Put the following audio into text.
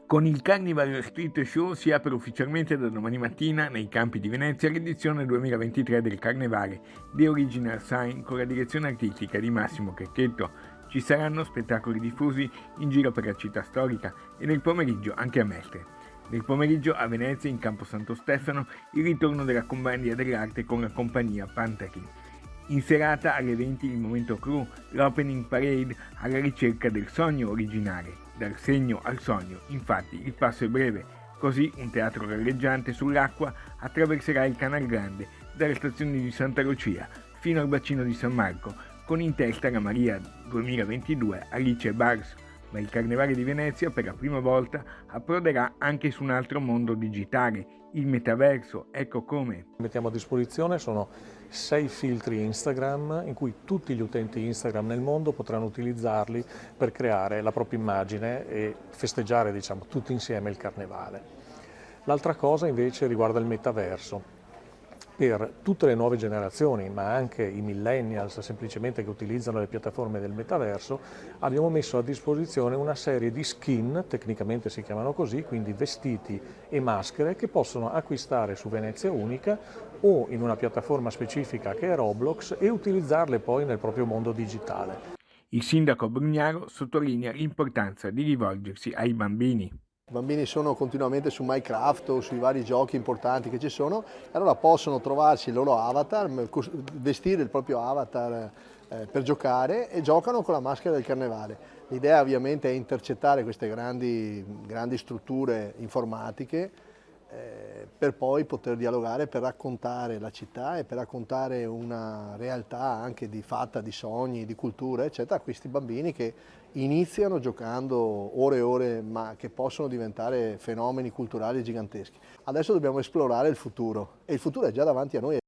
Con il Carnival Street Show si apre ufficialmente da domani mattina nei campi di Venezia l'edizione 2023 del Carnevale The Original Sign con la direzione artistica di Massimo Checchetto. Ci saranno spettacoli diffusi in giro per la città storica e nel pomeriggio anche a Mestre. Nel pomeriggio a Venezia, in Campo Santo Stefano, il ritorno della Compagnia dell'Arte con la compagnia Pantaki. In serata alle 20 il momento clou, l'opening parade alla ricerca del sogno originale. Dal segno al sogno, infatti, il passo è breve. Così un teatro galleggiante sull'acqua attraverserà il Canal Grande dalle stazioni di Santa Lucia fino al bacino di San Marco, con in testa la Maria 2022 Alice Bars. Ma il Carnevale di Venezia per la prima volta approderà anche su un altro mondo digitale, il metaverso. Ecco come. Mettiamo a disposizione sono 6 filtri Instagram in cui tutti gli utenti Instagram nel mondo potranno utilizzarli per creare la propria immagine e festeggiare, diciamo, tutti insieme il Carnevale. L'altra cosa invece riguarda il metaverso. Per tutte le nuove generazioni, ma anche i millennials semplicemente che utilizzano le piattaforme del metaverso, abbiamo messo a disposizione una serie di skin, tecnicamente si chiamano così, quindi vestiti e maschere che possono acquistare su Venezia Unica o in una piattaforma specifica che è Roblox e utilizzarle poi nel proprio mondo digitale. Il sindaco Brugnaro sottolinea l'importanza di rivolgersi ai bambini. I bambini sono continuamente su Minecraft o sui vari giochi importanti che ci sono, e allora possono trovarsi il loro avatar, vestire il proprio avatar per giocare e giocano con la maschera del carnevale. L'idea ovviamente è intercettare queste grandi strutture informatiche per poi poter dialogare, per raccontare la città e per raccontare una realtà anche fatta di sogni, di cultura, eccetera, a questi bambini che iniziano giocando ore e ore, ma che possono diventare fenomeni culturali giganteschi. Adesso dobbiamo esplorare il futuro e il futuro è già davanti a noi.